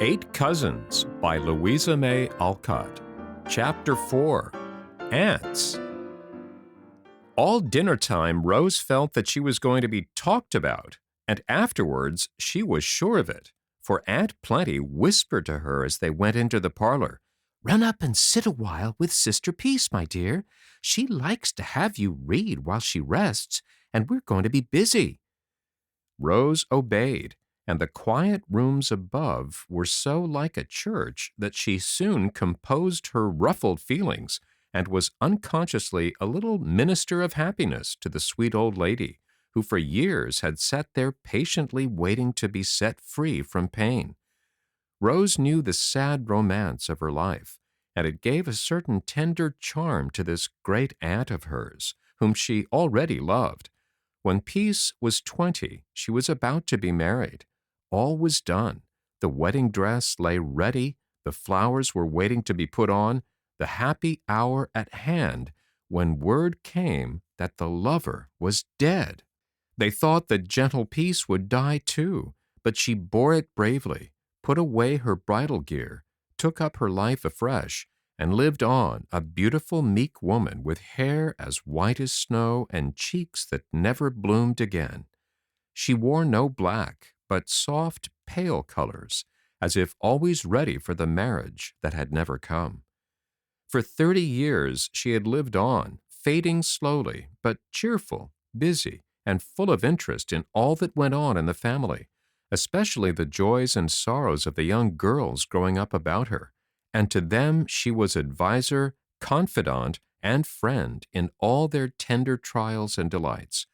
Eight Cousins by Louisa May Alcott. Chapter 4. Aunts. All dinner time, Rose felt that she was going to be talked about, and afterwards she was sure of it, for Aunt Plenty whispered to her as they went into the parlor, "Run up and sit a while with Sister Peace, my dear. She likes to have you read while she rests, and we're going to be busy." Rose obeyed, and the quiet rooms above were so like a church that she soon composed her ruffled feelings and was unconsciously a little minister of happiness to the sweet old lady, who for years had sat there patiently waiting to be set free from pain. Rose knew the sad romance of her life, and it gave a certain tender charm to this great aunt of hers, whom she already loved. When Peace was 20, she was about to be married. All was done. The wedding dress lay ready, the flowers were waiting to be put on, the happy hour at hand when word came that the lover was dead. They thought that gentle Peace would die too, but she bore it bravely, put away her bridal gear, took up her life afresh, and lived on, a beautiful meek woman with hair as white as snow and cheeks that never bloomed again. She wore no black, but soft, pale colors, as if always ready for the marriage that had never come. For 30 years she had lived on, fading slowly, but cheerful, busy, and full of interest in all that went on in the family, especially the joys and sorrows of the young girls growing up about her, and to them she was adviser, confidant, and friend in all their tender trials and delights.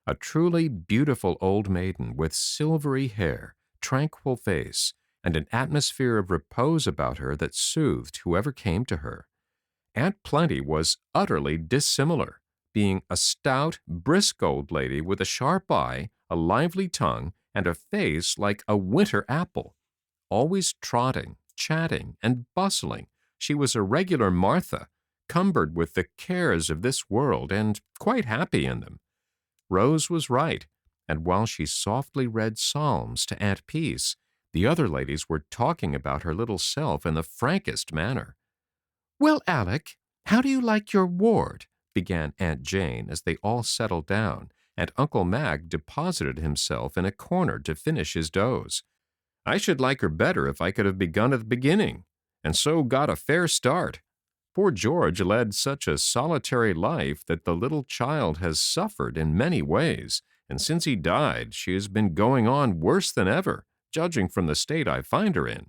A truly beautiful old maiden with silvery hair, tranquil face, and an atmosphere of repose about her that soothed whoever came to her. Aunt Plenty was utterly dissimilar, being a stout, brisk old lady with a sharp eye, a lively tongue, and a face like a winter apple. Always trotting, chatting, and bustling, she was a regular Martha, cumbered with the cares of this world and quite happy in them. Rose was right, and while she softly read psalms to Aunt Peace, the other ladies were talking about her little self in the frankest manner. "Well, Alec, how do you like your ward?" began Aunt Jane as they all settled down, and Uncle Mac deposited himself in a corner to finish his doze. "I should like her better if I could have begun at the beginning, and so got a fair start. Poor George led such a solitary life that the little child has suffered in many ways, and since he died she has been going on worse than ever, judging from the state I find her in."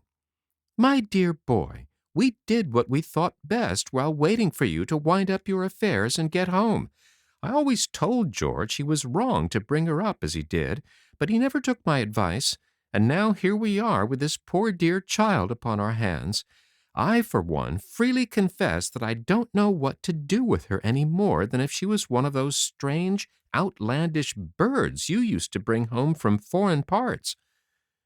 "My dear boy, we did what we thought best while waiting for you to wind up your affairs and get home. I always told George he was wrong to bring her up as he did, but he never took my advice, and now here we are with this poor dear child upon our hands. I, for one, freely confess that I don't know what to do with her any more than if she was one of those strange, outlandish birds you used to bring home from foreign parts."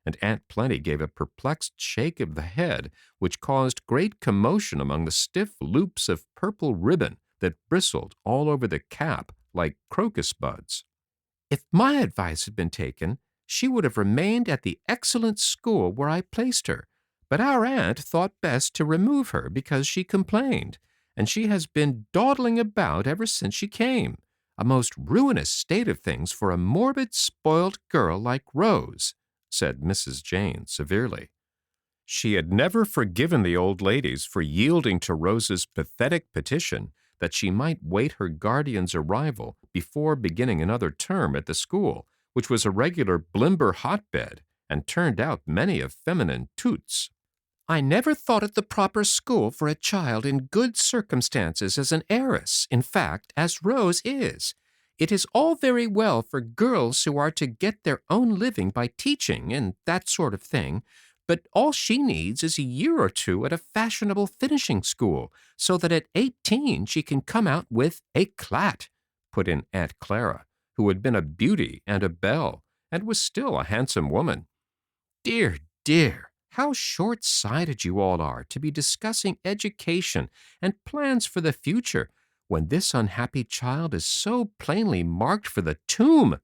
And Aunt Plenty gave a perplexed shake of the head, which caused great commotion among the stiff loops of purple ribbon that bristled all over the cap like crocus buds. "If my advice had been taken, she would have remained at the excellent school where I placed her. But our aunt thought best to remove her because she complained, and she has been dawdling about ever since she came. A most ruinous state of things for a morbid, spoilt girl like Rose," said Mrs. Jane severely. She had never forgiven the old ladies for yielding to Rose's pathetic petition that she might wait her guardian's arrival before beginning another term at the school, which was a regular Blimber hotbed and turned out many a feminine toots. "I never thought it the proper school for a child in good circumstances as an heiress, in fact, as Rose is. It is all very well for girls who are to get their own living by teaching and that sort of thing, but all she needs is a year or two at a fashionable finishing school, so that at 18 she can come out with éclat," put in Aunt Clara, who had been a beauty and a belle, and was still a handsome woman. "Dear, dear! How short-sighted you all are to be discussing education and plans for the future when this unhappy child is so plainly marked for the tomb,"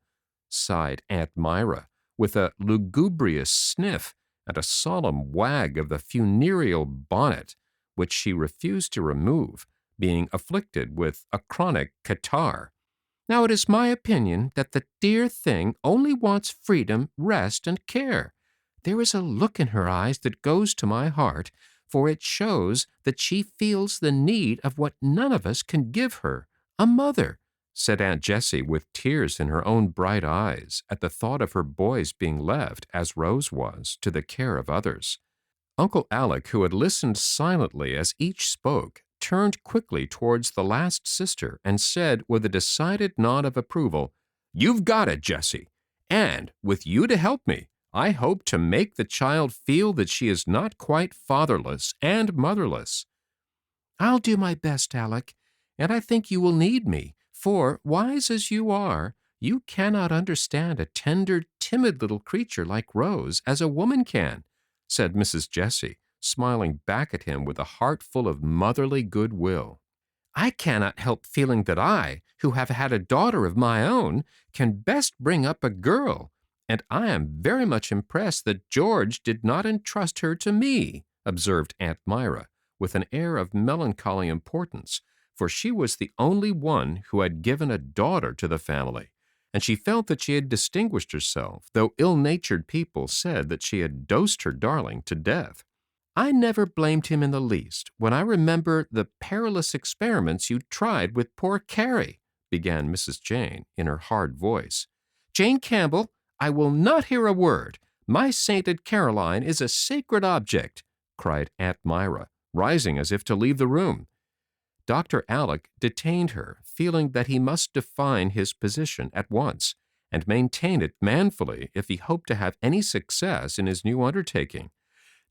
sighed Aunt Myra, with a lugubrious sniff, and a solemn wag of the funereal bonnet, which she refused to remove, being afflicted with a chronic catarrh. Now it is my opinion that the dear thing only wants freedom, rest, and care. There is a look in her eyes that goes to my heart, for it shows that she feels the need of what none of us can give her, a mother, said Aunt Jessie with tears in her own bright eyes at the thought of her boys being left, as Rose was, to the care of others. Uncle Alec, who had listened silently as each spoke, turned quickly towards the last sister and said with a decided nod of approval, "You've got it, Jessie. And, with you to help me, I hope to make the child feel that she is not quite fatherless and motherless." "I'll do my best, Alec, and I think you will need me, for, wise as you are, you cannot understand a tender, timid little creature like Rose as a woman can," said Mrs. Jessie, smiling back at him with a heart full of motherly goodwill. "I cannot help feeling that I, who have had a daughter of my own, can best bring up a girl, and I am very much impressed that George did not entrust her to me," observed Aunt Myra, with an air of melancholy importance, for she was the only one who had given a daughter to the family, and she felt that she had distinguished herself, though ill-natured people said that she had dosed her darling to death. "I never blamed him in the least when I remember the perilous experiments you tried with poor Carrie," began Mrs. Jane in her hard voice. "Jane Campbell, I will not hear a word. My sainted Caroline is a sacred object," cried Aunt Myra, rising as if to leave the room. Dr. Alec detained her, feeling that he must define his position at once, and maintain it manfully if he hoped to have any success in his new undertaking.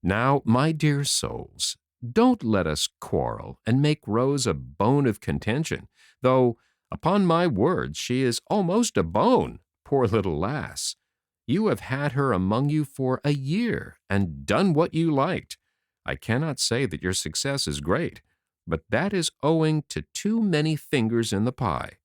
"Now, my dear souls, don't let us quarrel and make Rose a bone of contention, though, upon my word, she is almost a bone, poor little lass. You have had her among you for a year, and done what you liked. I cannot say that your success is great, but that is owing to too many fingers in the pie.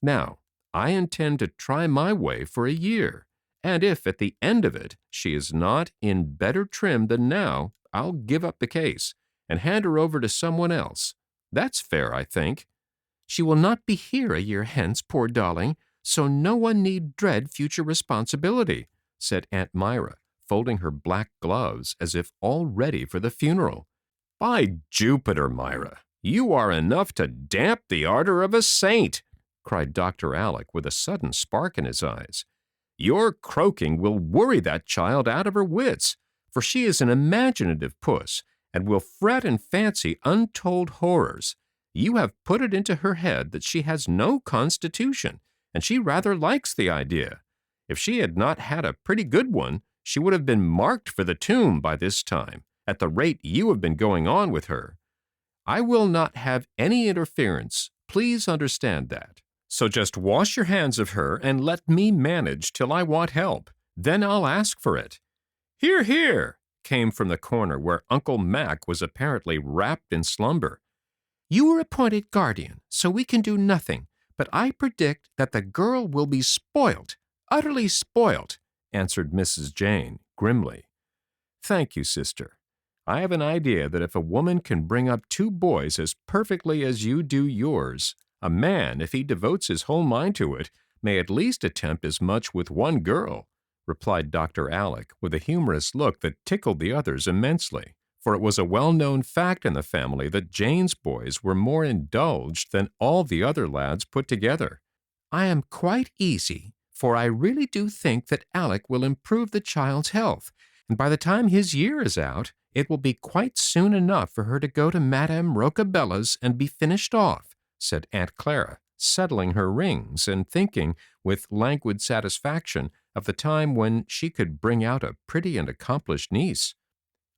Now, I intend to try my way for a year, and if at the end of it she is not in better trim than now, I'll give up the case and hand her over to someone else. That's fair, I think." "She will not be here a year hence, poor darling, so no one need dread future responsibility," said Aunt Myra, folding her black gloves as if all ready for the funeral. "By Jupiter, Myra, you are enough to damp the ardor of a saint," cried Dr. Alec with a sudden spark in his eyes. "Your croaking will worry that child out of her wits, for she is an imaginative puss and will fret and fancy untold horrors. You have put it into her head that she has no constitution, and she rather likes the idea. If she had not had a pretty good one, she would have been marked for the tomb by this time, at the rate you have been going on with her. I will not have any interference, please understand that. So just wash your hands of her and let me manage till I want help. Then I'll ask for it." "Hear, hear," came from the corner where Uncle Mac was apparently wrapped in slumber. "You were appointed guardian, so we can do nothing, but I predict that the girl will be spoilt, utterly spoilt," answered Mrs. Jane grimly. "Thank you, sister. I have an idea that if a woman can bring up two boys as perfectly as you do yours, a man, if he devotes his whole mind to it, may at least attempt as much with one girl," replied Dr. Alec with a humorous look that tickled the others immensely, for it was a well-known fact in the family that Jane's boys were more indulged than all the other lads put together. "I am quite easy, for I really do think that Alec will improve the child's health, and by the time his year is out, it will be quite soon enough for her to go to Madame Rocabella's and be finished off," said Aunt Clara, settling her rings and thinking, with languid satisfaction, of the time when she could bring out a pretty and accomplished niece.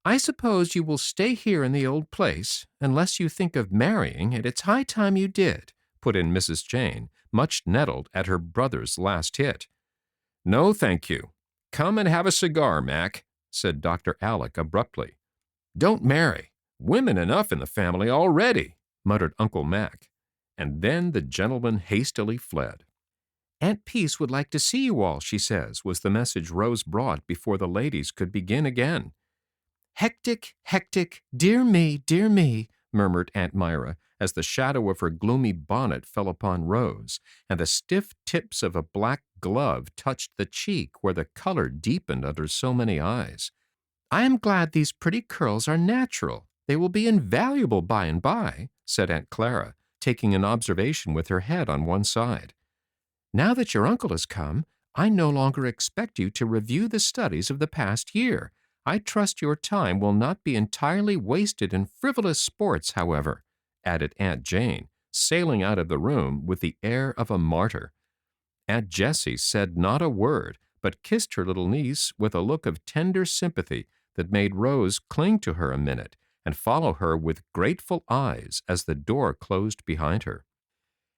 "I suppose you will stay here in the old place, unless you think of marrying, and it's high time you did," put in Mrs. Jane, much nettled at her brother's last hit. "No, thank you. Come and have a cigar, Mac," said Dr. Alec abruptly. "Don't marry. Women enough in the family already," muttered Uncle Mac. And then the gentleman hastily fled. Aunt Peace would like to see you all, she says, was the message Rose brought before the ladies could begin again. Hectic, hectic, dear me, murmured Aunt Myra, as the shadow of her gloomy bonnet fell upon Rose, and the stiff tips of a black glove touched the cheek where the color deepened under so many eyes. I am glad these pretty curls are natural. They will be invaluable by and by, said Aunt Clara, taking an observation with her head on one side. Now that your uncle has come, I no longer expect you to review the studies of the past year. I trust your time will not be entirely wasted in frivolous sports, however, added Aunt Jane, sailing out of the room with the air of a martyr. Aunt Jessie said not a word, but kissed her little niece with a look of tender sympathy that made Rose cling to her a minute and follow her with grateful eyes as the door closed behind her.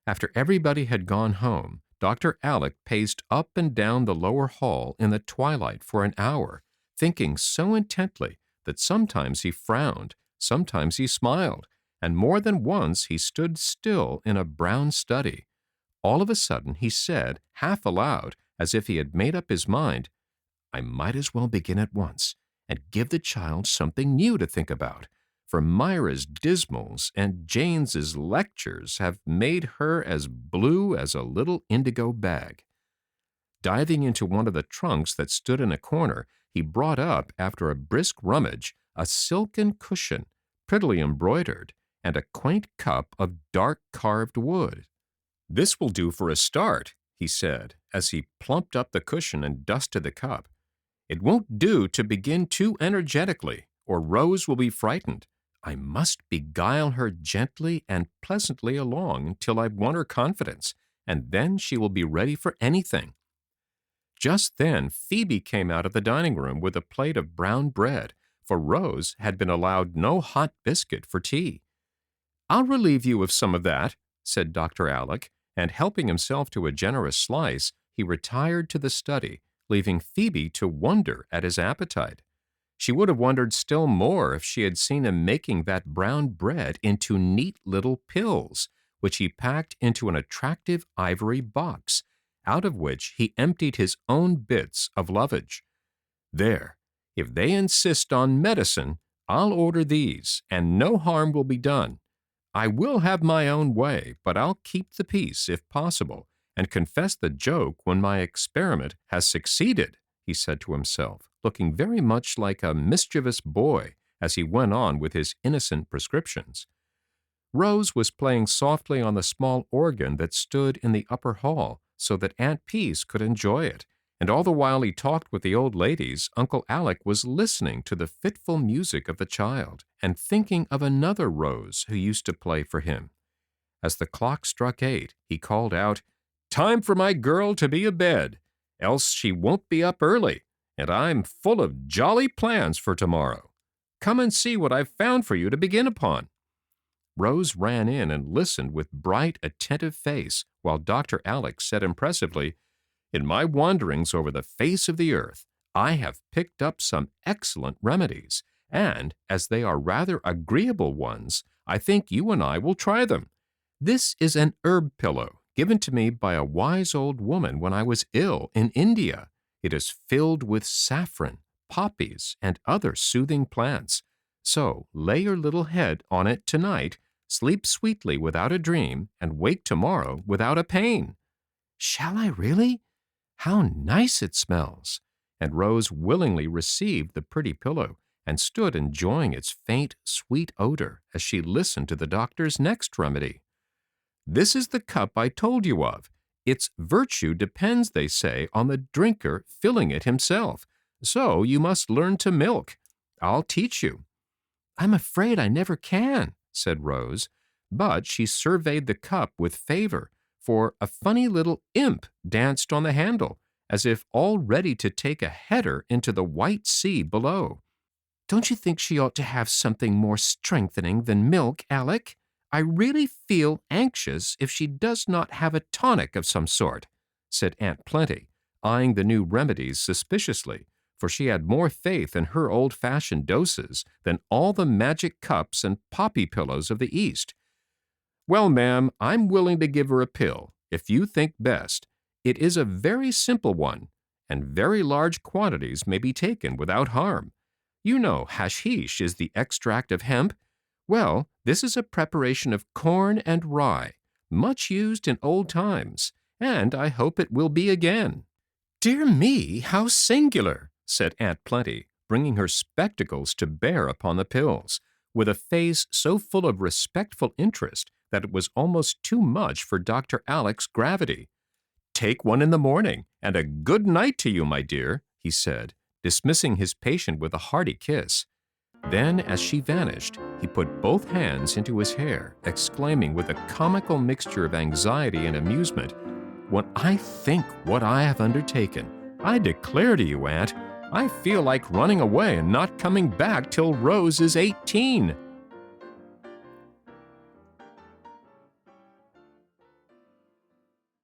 After everybody had gone home, Dr. Alec paced up and down the lower hall in the twilight for an hour, thinking so intently that sometimes he frowned, sometimes he smiled, and more than once he stood still in a brown study. All of a sudden he said, half aloud, as if he had made up his mind, I might as well begin at once and give the child something new to think about, for Myra's dismals and James's lectures have made her as blue as a little indigo bag. Diving into one of the trunks that stood in a corner, he brought up, after a brisk rummage, a silken cushion, prettily embroidered, and a quaint cup of dark carved wood. This will do for a start, he said, as he plumped up the cushion and dusted the cup. It won't do to begin too energetically, or Rose will be frightened. I must beguile her gently and pleasantly along until I've won her confidence, and then she will be ready for anything. Just then Phebe came out of the dining room with a plate of brown bread, for Rose had been allowed no hot biscuit for tea. I'll relieve you of some of that, said Dr. Alec, and helping himself to a generous slice, he retired to the study, leaving Phebe to wonder at his appetite. She would have wondered still more if she had seen him making that brown bread into neat little pills, which he packed into an attractive ivory box, out of which he emptied his own bits of lovage. There, if they insist on medicine, I'll order these, and no harm will be done. I will have my own way, but I'll keep the peace if possible, and confess the joke when my experiment has succeeded, he said to himself, looking very much like a mischievous boy as he went on with his innocent prescriptions. Rose was playing softly on the small organ that stood in the upper hall so that Aunt Peace could enjoy it, and all the while he talked with the old ladies, Uncle Alec was listening to the fitful music of the child and thinking of another Rose who used to play for him. As the clock struck 8, he called out, Time for my girl to be abed, else she won't be up early, and I'm full of jolly plans for tomorrow. Come and see what I've found for you to begin upon. Rose ran in and listened with bright, attentive face, while Dr. Alec said impressively, In my wanderings over the face of the earth, I have picked up some excellent remedies, and, as they are rather agreeable ones, I think you and I will try them. This is an herb pillow, given to me by a wise old woman when I was ill in India. It is filled with saffron, poppies, and other soothing plants. So lay your little head on it tonight, sleep sweetly without a dream, and wake tomorrow without a pain. Shall I really? How nice it smells! And Rose willingly received the pretty pillow and stood enjoying its faint, sweet odor as she listened to the doctor's next remedy. This is the cup I told you of. Its virtue depends, they say, on the drinker filling it himself. So you must learn to milk. I'll teach you. I'm afraid I never can, said Rose, but she surveyed the cup with favor, for a funny little imp danced on the handle, as if all ready to take a header into the white sea below. Don't you think she ought to have something more strengthening than milk, Alec? I really feel anxious if she does not have a tonic of some sort, said Aunt Plenty, eyeing the new remedies suspiciously, for she had more faith in her old-fashioned doses than all the magic cups and poppy pillows of the East. Well, ma'am, I'm willing to give her a pill, if you think best. It is a very simple one, and very large quantities may be taken without harm. You know hashish is the extract of hemp. Well, this is a preparation of corn and rye, much used in old times, and I hope it will be again." "Dear me, how singular!" said Aunt Plenty, bringing her spectacles to bear upon the pills, with a face so full of respectful interest that it was almost too much for Dr. Alec's gravity. "Take one in the morning, and a good night to you, my dear," he said, dismissing his patient with a hearty kiss. Then, as she vanished, he put both hands into his hair, exclaiming with a comical mixture of anxiety and amusement, "When I think what I have undertaken, I declare to you, Aunt, I feel like running away and not coming back till Rose is 18.